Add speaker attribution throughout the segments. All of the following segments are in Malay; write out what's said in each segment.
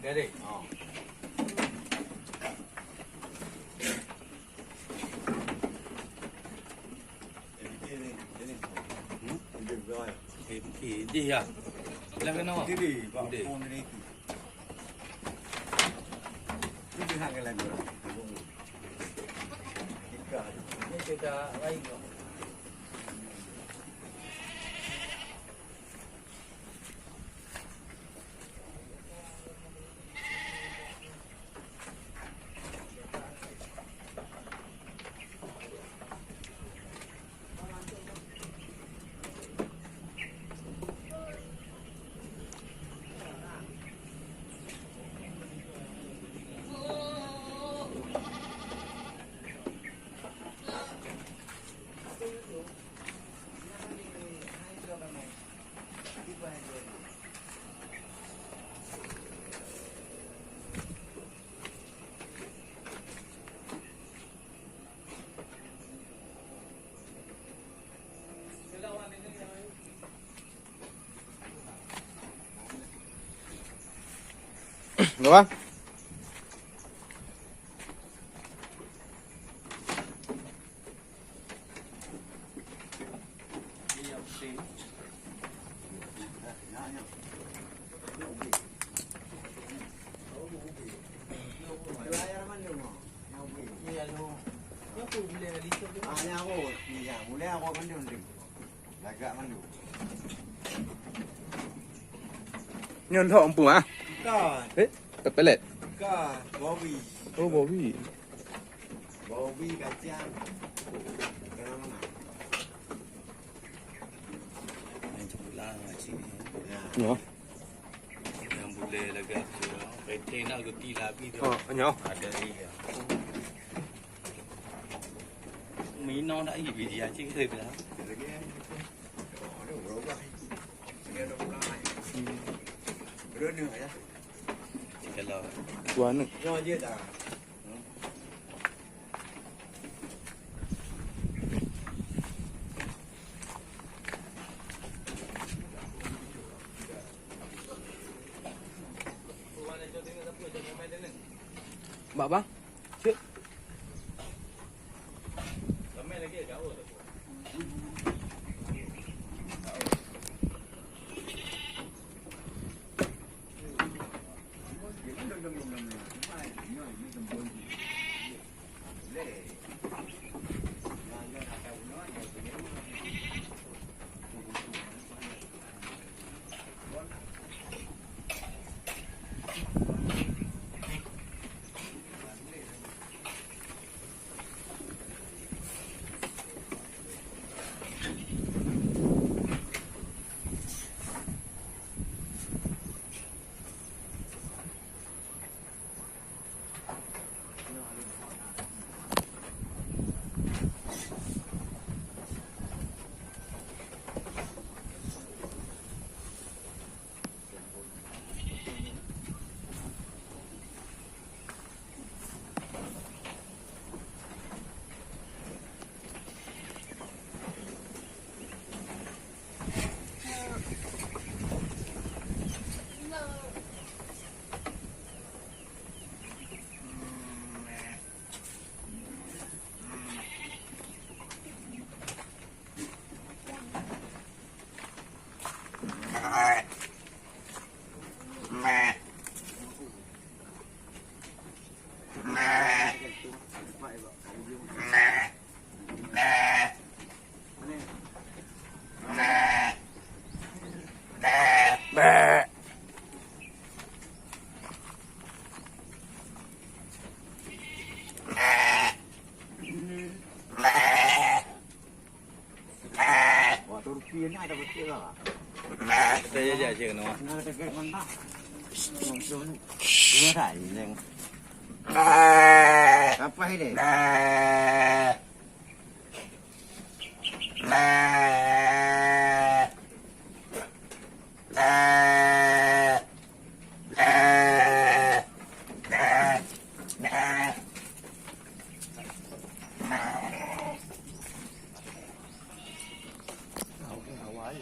Speaker 1: Garik. Di ya. Bilang kena awak. Di. Ini hak lagi. Ini kita lain.
Speaker 2: Đúng không? Nhân thọ ông Puma. Đấy, tập cái lệ. Oh, Bobby.
Speaker 1: Kacang.
Speaker 2: Nhỏ.
Speaker 1: Yang boleh lagi tu. Nak roti labi tu.
Speaker 2: Nhỏ.
Speaker 1: Ada dia. Mino đã gì vì gì chứ thôi đó. Kalau
Speaker 2: Tuan ni.
Speaker 1: do je dah.
Speaker 2: Mbak bang. Cik.
Speaker 1: Ramai lagi jauh tu. Saya je je kena.
Speaker 3: Apa ini?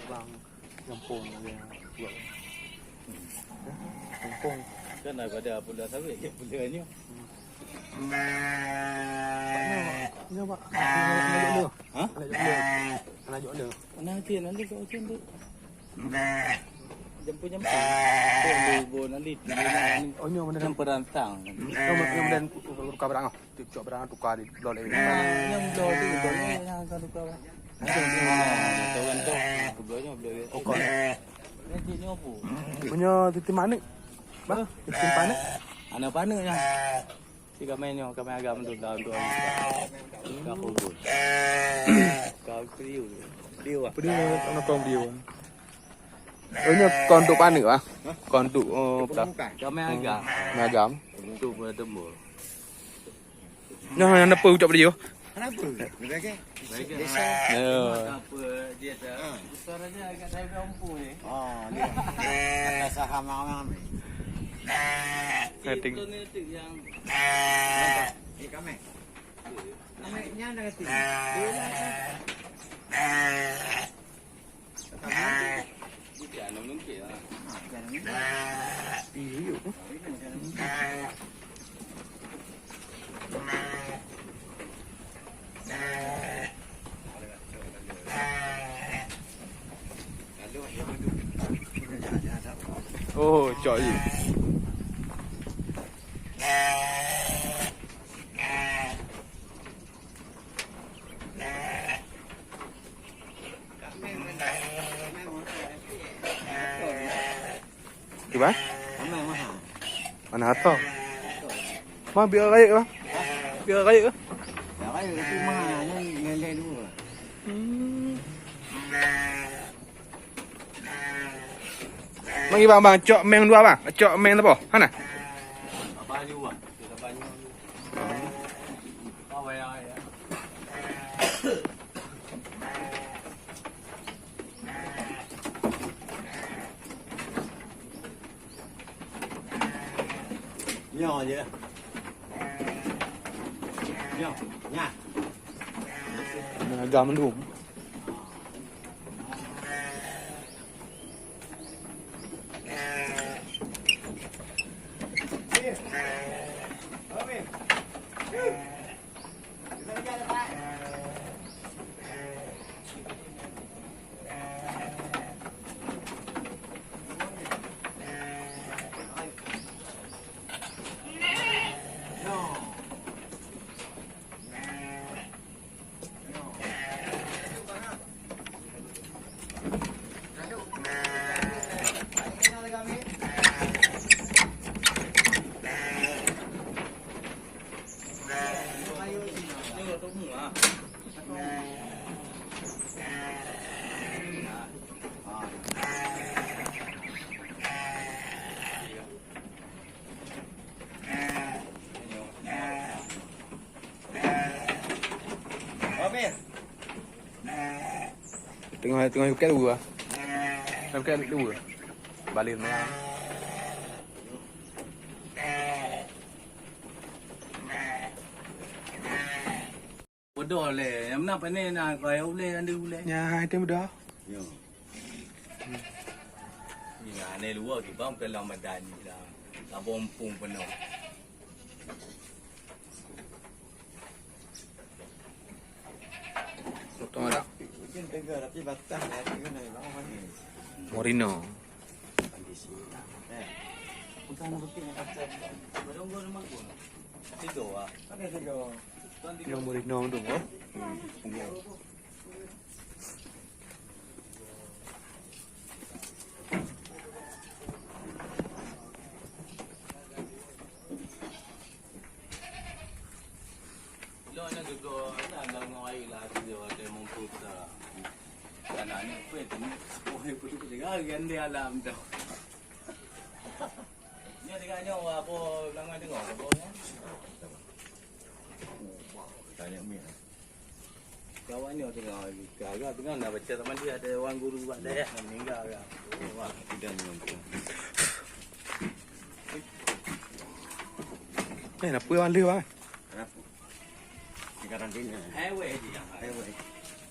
Speaker 2: bang kampung dia buat. Kampung.
Speaker 1: Kan daripada pula sawit ke pula ni.
Speaker 2: Ni apa? Nak
Speaker 1: Ha?
Speaker 2: Nak jual.
Speaker 1: Nanti kau macam tu. Jemput. Bo nanti.
Speaker 2: Oh ni mana
Speaker 1: Yang perantang.
Speaker 2: kemudian tukar barang ah. Tukar barang tukar di lol ini.
Speaker 1: Yang dua tu yang akan tukar. Kawan tu. Kebelah boleh.
Speaker 2: Okey.
Speaker 1: Nanti ni apa?
Speaker 2: Punya titik mana? Bah, titik mana?
Speaker 1: Anak pana yang. Si kami ni kami agak mentu dalam tu. Kau pun. Kau kriu. Dia ah.
Speaker 2: Dia nak kau dia. Oh ni kon tu mana ah? Kon tu
Speaker 1: Kami agak.
Speaker 2: Ngagam.
Speaker 1: Tu pun tembul.
Speaker 2: Nah, nak apa ucap dia?
Speaker 3: Kenapa? Mereka
Speaker 1: Desa. Apa dia tak. Besar aja agak saya kampung ni.
Speaker 3: oh dia atas saham orang ni.
Speaker 2: Setting.
Speaker 1: Itu ni tu yang
Speaker 3: Kami. Namanya nak kata.
Speaker 1: dia nak mungkin lah.
Speaker 2: Iyo. Oh, trời gì? Gimana? Mana atau? Mah biar kaya ke? Biar kaya ke?
Speaker 3: Dah kaya tapi mahanya ngelai dulu.
Speaker 2: Bagi bang, cok meng dua bang. Cok meng apa? Mana?
Speaker 1: Apa juga? Kita banyak. Apa ya?
Speaker 3: Nhỏ je. Nhỏ, nha.
Speaker 2: Agak mendung. Tengah buka dulu ah. Buka dulu. Balik mana?
Speaker 1: Bodoh le. Yang mana pandai nak kau boleh anda boleh.
Speaker 2: Ya, itu mudah.
Speaker 3: Nhỏ.
Speaker 1: Ni lah ni luar ke bang ke Ramadan ni lah. Tak bompong penuh.
Speaker 2: Tengok tak?
Speaker 3: Mungkin tengah tapi batang dah tengah ni lawan ni.
Speaker 2: Morino.
Speaker 3: Kondisi.
Speaker 1: Bukan betul yang kata. Beronggo rumah aku. Tidur ah.
Speaker 3: Ada tiga.
Speaker 1: Tuan
Speaker 2: Yang Morino tu oh.
Speaker 1: Lo nak juga dalam air lah dia ada mengkuta. Anak ni apa tu? Oh, putu-putu ganda alam dah. Ni dengannya apa langan dengar apa ni?
Speaker 3: Tanya mi.
Speaker 1: Kawan ni tengah agak tengah nak baca teman dia ada orang guru buat dah meninggal agak. Wah,
Speaker 3: Tidak mampu.
Speaker 2: Apa yang leh bang?
Speaker 3: Kenapa? Di karantina.
Speaker 1: highway dia.
Speaker 3: Highway.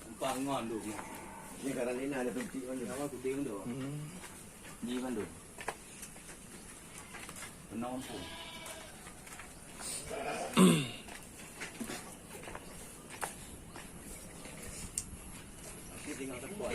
Speaker 1: Empat ngon dulu.
Speaker 3: Ni karantina ada tutik mana?
Speaker 1: Nama kuting tu. Di mana tu? Penampung. Kita tinggal tempat.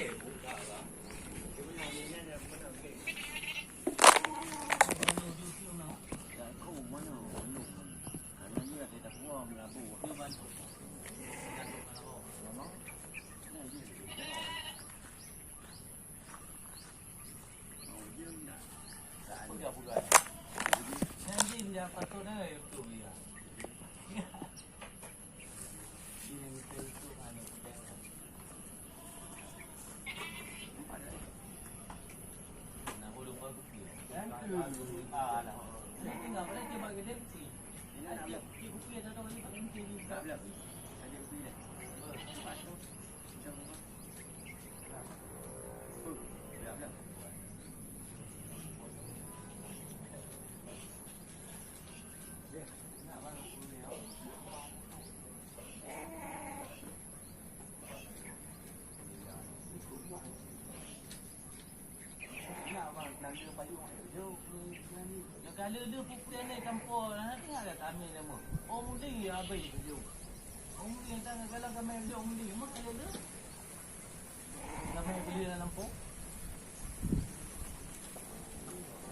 Speaker 1: Kalau dia pukul ni kampung, nanti ada kami nama. Oh mudi habis tu. Oh mudi yang tanya kalau kami dia mudi, mak kalau dia. Kami beli dalam lampung.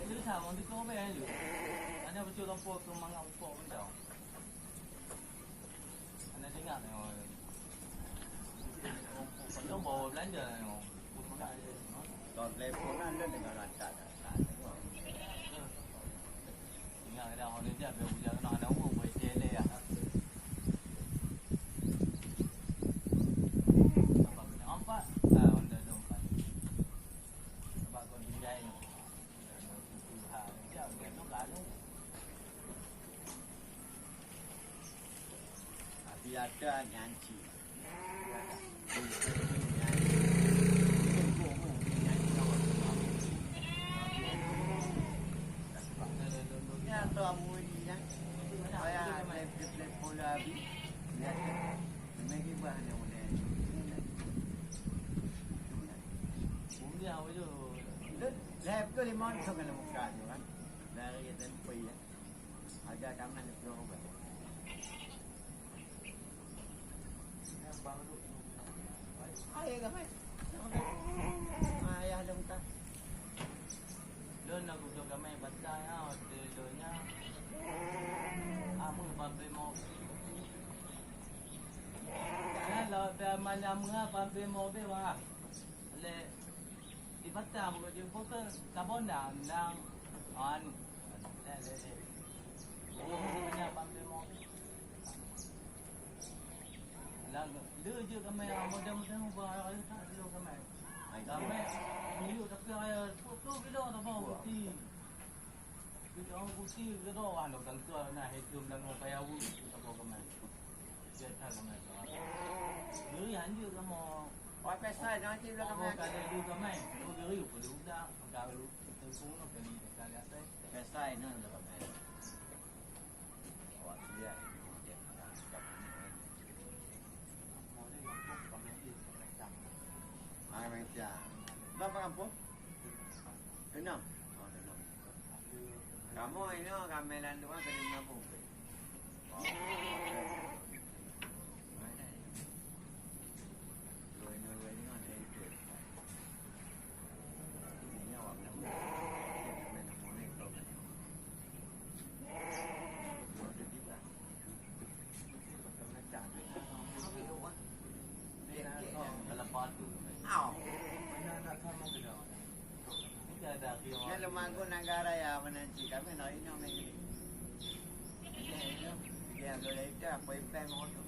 Speaker 1: Dia sama di kau bayar je. Ada betul lampung ke mangat upok pun tahu. Anda dengar ni orang. Kalau bawa belanja ni orang.
Speaker 3: Kalau telefon anda dengan lancar.
Speaker 1: Ada orang dia biar hujan nak ada umur buat jele ya. Nampak? Onda nampak. Sebab kau dijai ni. Dia tu kalau.
Speaker 3: Tapi ada nyanci. Lep tu limon tu kan muka tu kan. Dari dan pui ya. Agak kaman tu orang. Ayah kamai. Ayah dong ta.
Speaker 1: Lo nak guna kami batai ah, delonya. Amu pampe mo. Kalau dah mana menga pampe mo be wah. Le ibadah mo je foto kabon dah nang on. Le. Oh mana pampe mo. Lang dia je kami mudah-mudahan ubah tak dulu kami. Kami ni tapi ayah foto video tak mau putih. Video putih video anu tentu nak hidup dan mau payah wu tak mau kami. Jadi kami. Dulu yang dia kamu
Speaker 3: Oi pesai jangan cip lah
Speaker 1: kamu
Speaker 3: kamai.
Speaker 1: kada dulu kami. Dulu dulu dah kalau itu pun nak beli kali atas.
Speaker 3: Pesai ni lah kamai. Awak dia. Ai macam. Berapa kampung? 6. Oh, 6. Kamu ini kamelan dua ke 5 pun. Yang lemangku negara ya menanti kami nak ini orang ini. Dia boleh itu apa impact mau tu.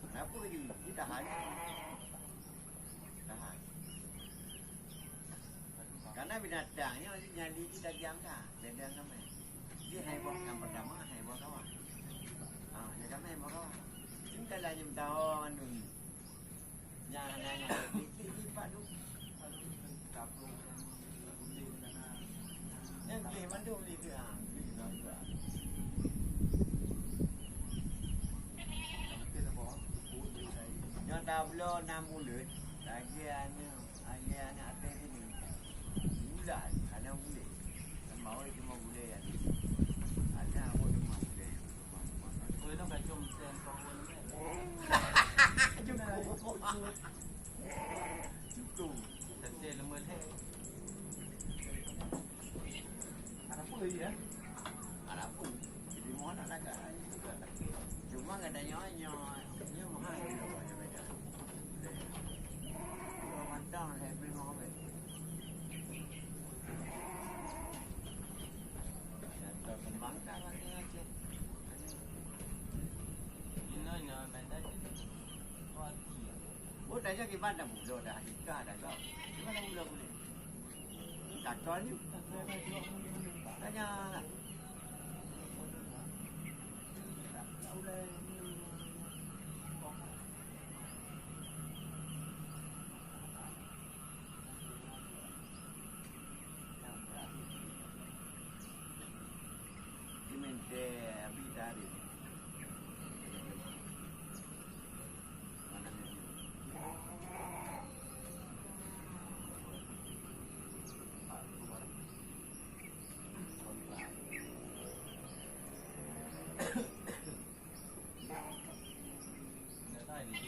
Speaker 3: Kenapa je? Kita tahan. Tahan. Karena binatangnya jadi kita diam dah. Dia diam sama. Dia heboh yang pertama heboh. kawan. Ya kami mau kawan. Cinta lah yang tahu anu. Jangan tiba tu. Kapung. Yang beli mandu beli tu ah. Yang dah belum 6 bulan. Lagi anak atas ni. Bulan, ada boleh. Mau itu mau boleh ya. Ada aku tu mau boleh.
Speaker 1: Kau itu kan cuma sen kau pun ni.
Speaker 3: Itu.
Speaker 1: Sen lemah teh.
Speaker 2: Anak pun lagi ya.
Speaker 3: Anak pun. Jadi mau nak nak cuma katanya nyo mahal dia macam. Kalau mandang saya beli mahal. Kembangkan lagi aja.
Speaker 1: Ini mana jadi.
Speaker 3: Oh, dah jadi mana mula dah nikah dah kau. Mana mula boleh? Tak tahu ni. Tanya lah. Dimente abitare. Mana ni?
Speaker 1: Ini tak ini.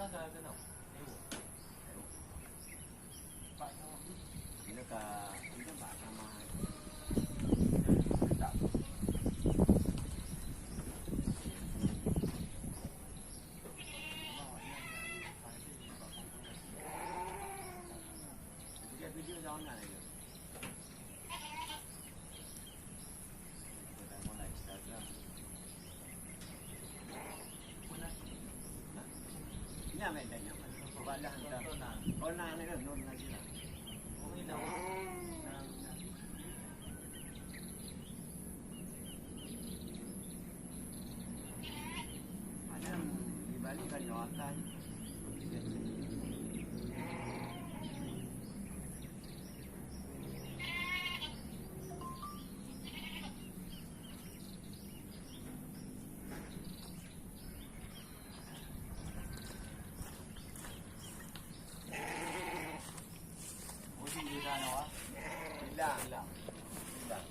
Speaker 1: Kan kena. Pak sama
Speaker 3: Ini ka ini pak sama. Tak. Video jangan lagi. Kita mulai Instagram. Ini apa yang tanya? Balah hantar. Oh, nak ni kan non lagi lah.
Speaker 1: Oh ini dah.
Speaker 3: Ada di Bali kan nyawatan.
Speaker 1: Mesti dia dah nak.
Speaker 3: Hilang.
Speaker 1: Hilang.
Speaker 3: Hilang.